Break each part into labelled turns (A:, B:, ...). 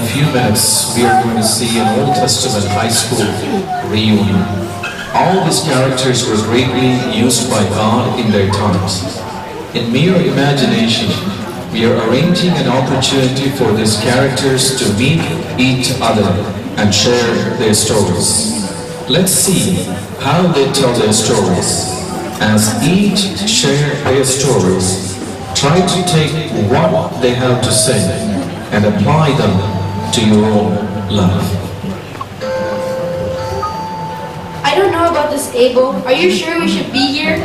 A: few minutes we are going to see an Old Testament high school reunion. All these characters were greatly used by God in their times. In mere imagination, we are arranging an opportunity for these characters to meet each other and share their stories. Let's see how they tell their stories. As each share their stories, try to take what they have to say and apply them to your own life.
B: I don't know about this, Abel. Are you sure we should be here?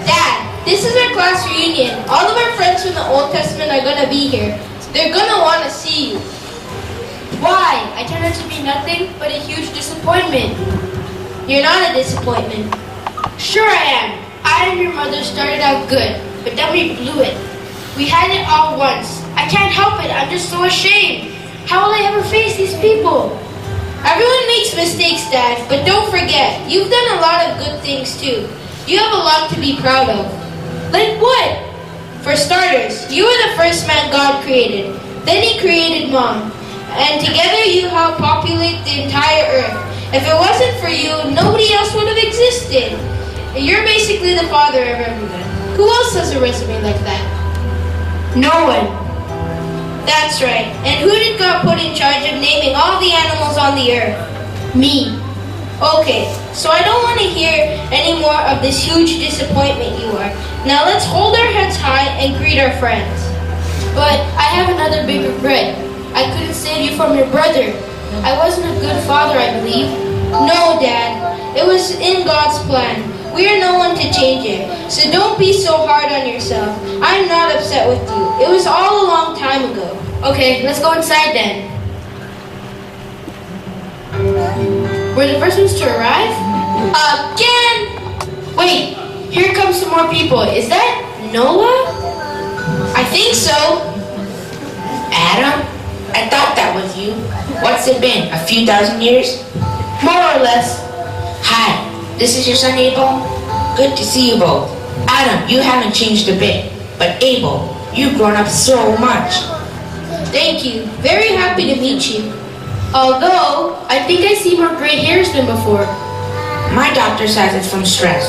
B: Dad, this is our class reunion. All of our friends from the Old Testament are going to be here. They're going to want to see you. Why? I turned out to be nothing but a huge disappointment. You're not a disappointment. Sure I am. I and your mother started out good, but then we blew it. We had it all once. I can't help it. I'm just so ashamed. How will I ever face these people? Everyone makes mistakes, Dad, but don't forget, you've done a lot of good things too. You have a lot to be proud of. Like what? For starters, you were the first man God created. Then He created Mom. And together you helped populate the entire earth. If it wasn't for you, nobody else would have existed. You're basically the father of everyone. Who else has a resume like that? No one. That's right. And who did God put in charge of naming all the animals on the earth? Me. Okay, so I don't want to hear any more of this huge disappointment you are. Now let's hold our heads high and greet our friends. But I have another big regret. I couldn't save you from your brother. I wasn't a good father, I believe. No, Dad. It was in God's plan. We are no one to change it. So don't be so hard on yourself. I'm not upset with you. It was all a long time ago. Okay, let's go inside then. We're the first ones to arrive? Again? Wait, here comes some more people. Is that Noah? I think so.
C: Adam? I thought that was you. What's it been, a few thousand years?
B: More or less.
C: Hi, this is your son Abel. Good to see you both. Adam, you haven't changed a bit. But Abel, you've grown up so much.
B: Thank you. Very happy to meet you. Although, I think I see more gray hairs than before.
C: My doctor says it's from stress.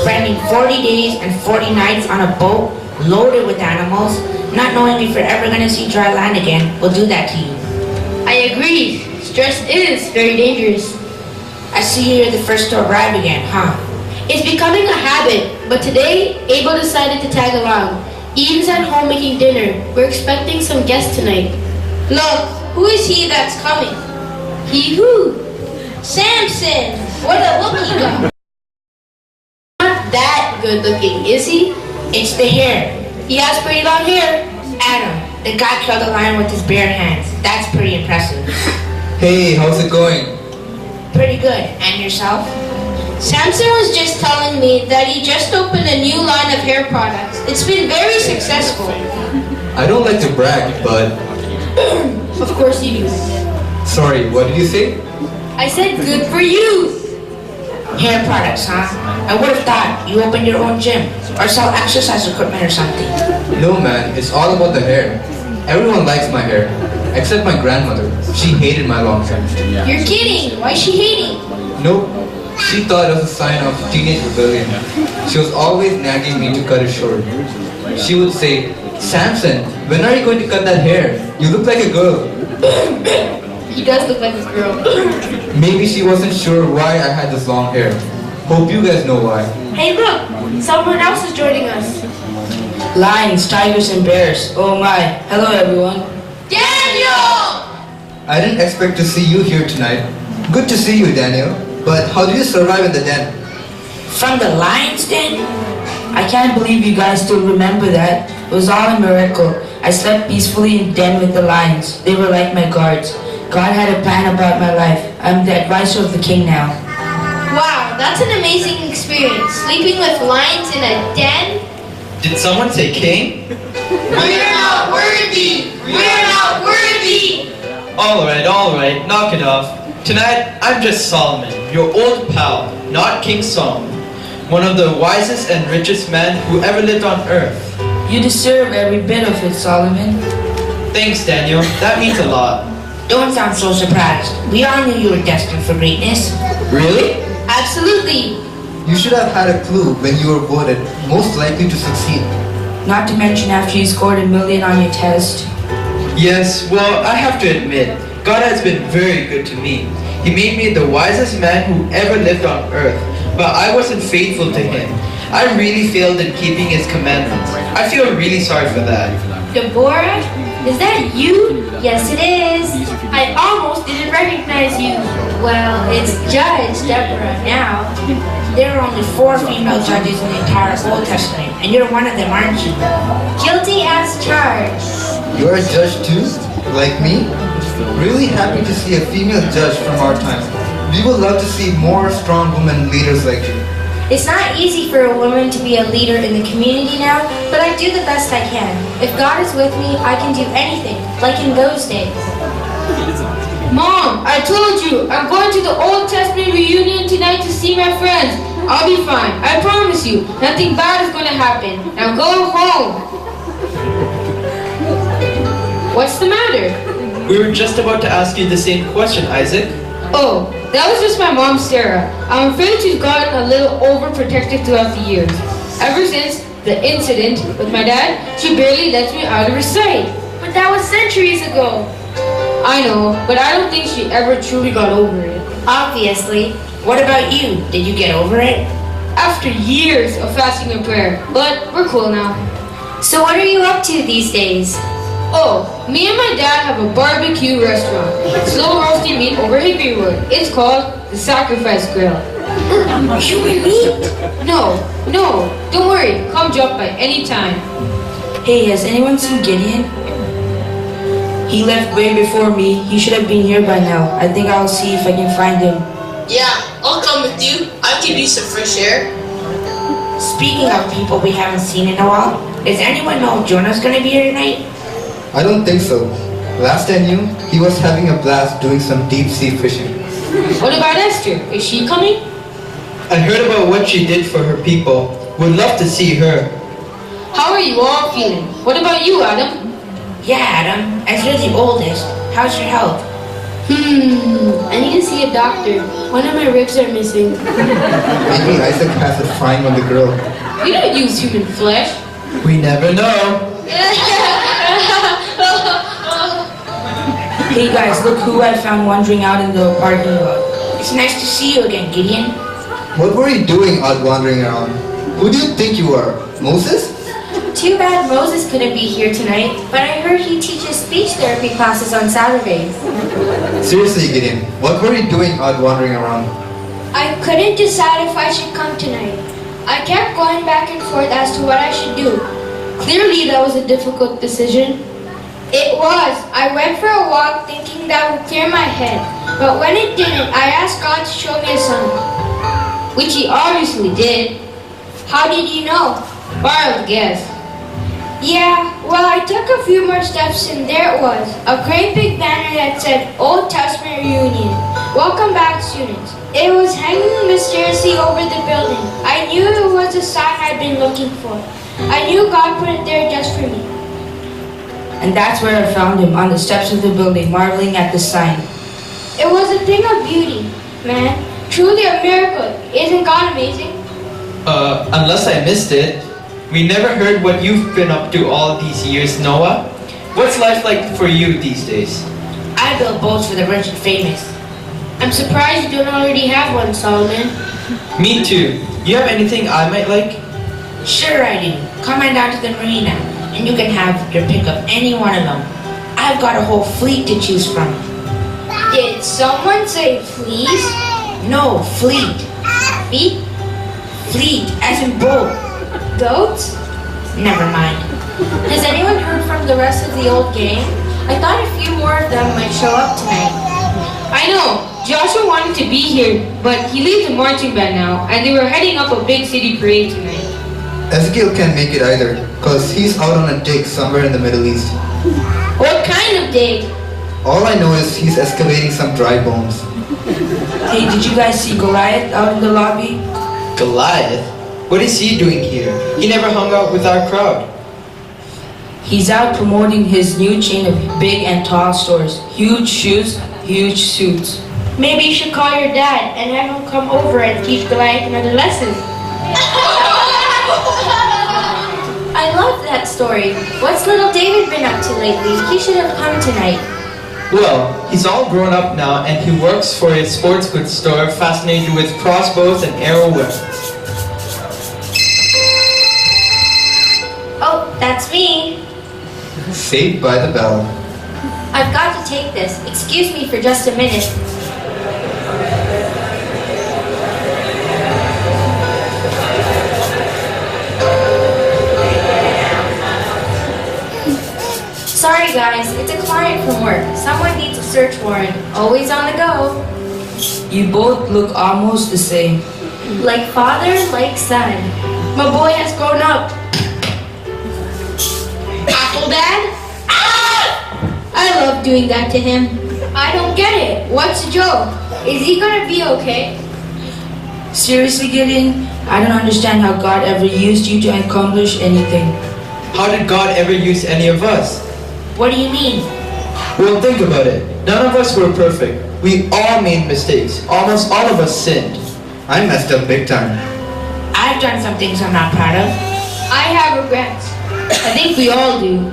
C: Spending 40 days and 40 nights on a boat loaded with animals, not knowing if you're ever going to see dry land again, will do that to you.
B: I agree. Stress is very dangerous.
C: I see you're the first to arrive again, huh?
B: It's becoming a habit, but today, Abel decided to tag along. Eve's at home making dinner. We're expecting some guests tonight. Look, who is he that's coming? He who? Samson! What a look he got! Not that good looking, is he?
C: It's the hair.
B: He has pretty long hair.
C: Adam, the guy killed a lion with his bare hands. That's pretty impressive.
D: Hey, how's it going?
C: Pretty good. And yourself?
B: Samson was just telling me that he just opened a new line of hair products. It's been very successful.
D: I don't like to brag, but...
B: Of course you do.
D: Sorry, what did you say?
B: I said good for you.
C: Hair products, huh? I would have thought you opened your own gym or sell exercise equipment or something.
D: No man, it's all about the hair. Everyone likes my hair, except my grandmother. She hated my long hair.
B: You're kidding. Why is she hating?
D: Nope, she thought it was a sign of teenage rebellion. She was always nagging me to cut it short. She would say, Samson, when are you going to cut that hair? You look like a girl.
B: He does look like a girl.
D: Maybe she wasn't sure why I had this long hair. Hope you guys know why.
B: Hey look, someone else is joining us.
E: Lions, tigers, and bears. Oh my. Hello everyone.
B: Daniel!
D: I didn't expect to see you here tonight. Good to see you, Daniel. But how did you survive in the den?
C: From the lion's den?
E: I can't believe you guys still remember that. It was all a miracle. I slept peacefully in the den with the lions. They were like my guards. God had a plan about my life. I'm the advisor of the king now.
B: Wow, that's an amazing experience. Sleeping with lions in a den?
F: Did someone say king?
B: We're not worthy! We're not worthy!
F: Alright, knock it off. Tonight, I'm just Solomon, your old pal, not King Solomon. One of the wisest and richest men who ever lived on earth.
E: You deserve every bit of it, Solomon.
F: Thanks, Daniel. That means a lot.
C: Don't sound so surprised. We all knew you were destined for greatness.
D: Really?
B: Absolutely.
D: You should have had a clue when you were voted most likely to succeed.
E: Not to mention after you scored $1 million on your test.
F: Yes, well, I have to admit, God has been very good to me. He made me the wisest man who ever lived on earth, but I wasn't faithful to him. I really failed in keeping his commandments. I feel really sorry for that.
B: Deborah, is that you? Yes, it is. I almost didn't recognize you. Well, it's Judge Deborah now.
C: There are only 4 female judges in the entire Old Testament, and you're one of them, aren't you?
B: Guilty as charged.
D: You're a judge too? Like me? Really happy to see a female judge from our time. We would love to see more strong women leaders like you.
B: It's not easy for a woman to be a leader in the community now, but I do the best I can. If God is with me, I can do anything, like in those days. Mom, I told you, I'm going to the Old Testament reunion tonight to see my friends. I'll be fine, I promise you. Nothing bad is going to happen. Now go home. What's the matter?
F: We were just about to ask you the same question, Isaac.
B: Oh, that was just my mom, Sarah. I'm afraid she's gotten a little overprotective throughout the years. Ever since the incident with my dad, she barely lets me out of her sight. But that was centuries ago. I know, but I don't think she ever truly got over it.
C: Obviously. What about you? Did you get over it?
B: After years of fasting and prayer, but we're cool now. So what are you up to these days? Oh, me and my dad have a barbecue restaurant. Slow roasting meat over hickory wood. It's called the Sacrifice Grill.
C: Human meat?
B: No, don't worry. Come drop by any time.
E: Hey, has anyone seen Gideon? He left way before me. He should have been here by now. I think I'll see if I can find him.
G: Yeah, I'll come with you. I could use some fresh air.
C: Speaking of people we haven't seen in a while, does anyone know if Jonah's gonna be here tonight?
D: I don't think so. Last I knew, he was having a blast doing some deep sea fishing.
B: What about Esther? Is she coming?
F: I heard about what she did for her people. Would love to see her.
B: How are you all feeling? What about you, Adam?
C: Yeah, Adam. As you're the oldest, how's your health?
B: I need to see a doctor. One of my ribs are missing.
D: Maybe Isaac has a frying on the grill.
B: We don't use human flesh.
F: We never know.
E: Hey guys, look who I found wandering out in the parking lot.
C: It's nice to see you again, Gideon.
D: What were you doing out wandering around? Who do you think you are? Moses?
B: Too bad Moses couldn't be here tonight, but I heard he teaches speech therapy classes on Saturdays.
D: Seriously, Gideon, what were you doing out wandering around?
B: I couldn't decide if I should come tonight. I kept going back and forth as to what I should do. Clearly that was a difficult decision. It was. I went for a walk thinking that would clear my head. But when it didn't, I asked God to show me a sign. Which he obviously did. How did you know? Wild guess. Yeah, well I took a few more steps and there it was. A great big banner that said Old Testament Reunion. Welcome back, students. It was hanging mysteriously over the building. I knew it was a sign I'd been looking for. I knew God put it there just for me.
E: And that's where I found him, on the steps of the building, marveling at the sign.
B: It was a thing of beauty, man. Truly a miracle. Isn't God amazing?
F: Unless I missed it. We never heard what you've been up to all these years, Noah. What's life like for you these days?
C: I build boats for the rich and famous.
B: I'm surprised you don't already have one, Solomon.
F: Me too. You have anything I might like?
C: Sure I do. Come on down to the marina, and you can have your pick of any one of them. I've got a whole fleet to choose from.
B: Did someone say fleas?
C: No, fleet.
B: Feet?
C: Fleet, as in boat.
B: Goats?
C: Never mind.
B: Has anyone heard from the rest of the old gang? I thought a few more of them might show up tonight. I know. Joshua wanted to be here, but he leads the marching band now, and they were heading up a big city parade tonight.
D: Ezekiel can't make it either, cause he's out on a dig somewhere in the Middle East.
B: What kind of dig?
D: All I know is he's excavating some dry bones.
E: Hey, did you guys see Goliath out in the lobby?
F: Goliath? What is he doing here? He never hung out with our crowd.
E: He's out promoting his new chain of big and tall stores. Huge shoes, huge suits.
B: Maybe you should call your dad and have him come over and teach Goliath another lesson.
H: I love that story. What's little David been up to lately? He should have come tonight.
F: Well, he's all grown up now and he works for a sports goods store fascinated with crossbows and arrow weapons.
H: Oh, that's me.
D: Saved by the bell.
H: I've got to take this. Excuse me for just a minute. Sorry guys, it's a client from work. Someone needs a search warrant. Always on the go.
E: You both look almost the same.
H: Like father, like son.
B: My boy has grown up. Apple Dad? I love doing that to him. I don't get it. What's the joke? Is he gonna be okay?
E: Seriously, Gideon, I don't understand how God ever used you to accomplish anything.
F: How did God ever use any of us?
C: What do you mean?
F: Well, think about it. None of us were perfect. We all made mistakes. Almost all of us sinned.
D: I messed up big time.
C: I've done some things I'm not proud of.
B: I have regrets.
E: I think we all do.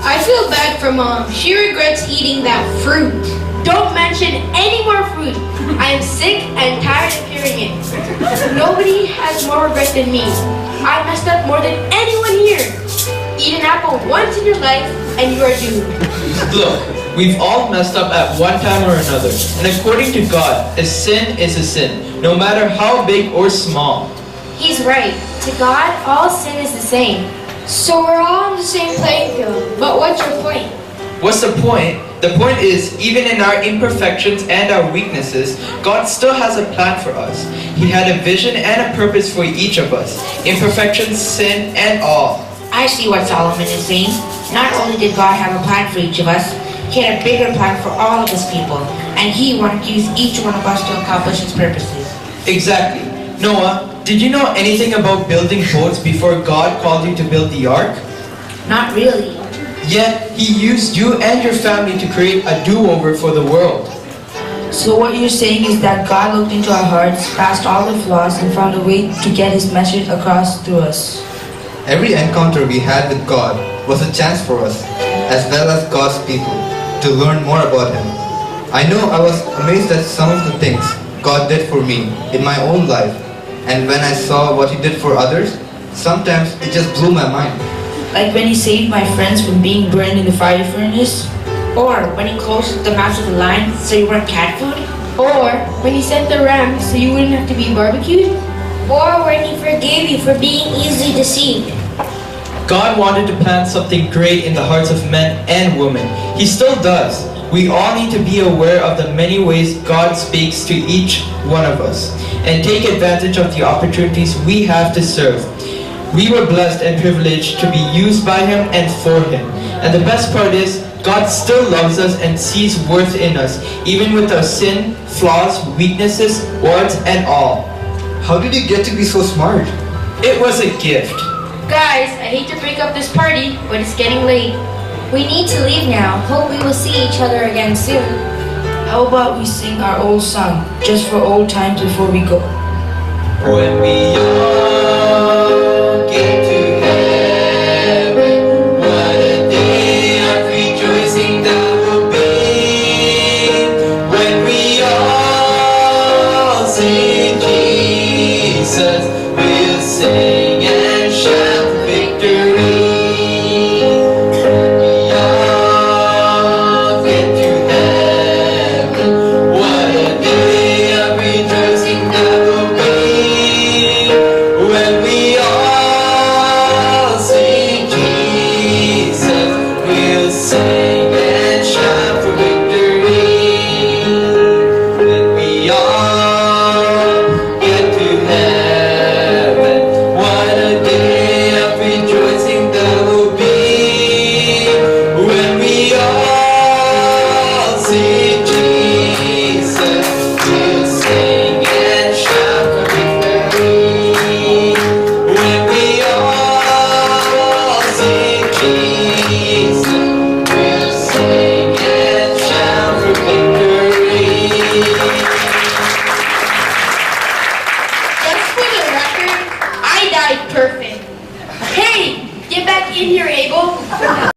B: I feel bad for Mom. She regrets eating that fruit. Don't mention any more fruit. I am sick and tired of hearing it. Nobody has more regret than me. I messed up more than anyone here. Eat an apple once in your life and you are doomed.
F: Look, we've all messed up at one time or another. And according to God, a sin is a sin, no matter how big or small.
H: He's right. To God, all sin is the same.
B: So we're all on the same playing field. But what's your point?
F: What's the point? The point is, even in our imperfections and our weaknesses, God still has a plan for us. He had a vision and a purpose for each of us. Imperfections, sin, and all.
C: I see what Solomon is saying. Not only did God have a plan for each of us, He had a bigger plan for all of His people. And He wanted to use each one of us to accomplish His purposes.
F: Exactly. Noah, did you know anything about building boats before God called you to build the ark?
C: Not really.
F: Yet, He used you and your family to create a do-over for the world.
E: So what you're saying is that God looked into our hearts, past all the flaws, and found a way to get His message across through us.
D: Every encounter we had with God was a chance for us, as well as God's people, to learn more about Him. I know I was amazed at some of the things God did for me in my own life, and when I saw what He did for others, sometimes it just blew my mind.
E: Like when He saved my friends from being burned in the fiery furnace.
C: Or when He closed the mouths of the lions so you weren't cat food.
B: Or when he sent the ram so you wouldn't have to be barbecued?
H: Or when He forgave you for being easily deceived.
F: God wanted to plant something great in the hearts of men and women. He still does. We all need to be aware of the many ways God speaks to each one of us and take advantage of the opportunities we have to serve. We were blessed and privileged to be used by Him and for Him. And the best part is, God still loves us and sees worth in us, even with our sin, flaws, weaknesses, warts, and all.
D: How did you get to be so smart?
F: It was a gift.
B: Guys, I hate to break up this party, but it's getting late.
H: We need to leave now. Hope we will see each other again soon.
E: How about we sing our old song, just for old times before we go?
F: When we all get to heaven, what a day of rejoicing that will be. When we all see Jesus, we'll sing and shout victory. When we all get to heaven, what a day of rejoicing that will be.
B: died perfect. Hey, get back in here, Abel.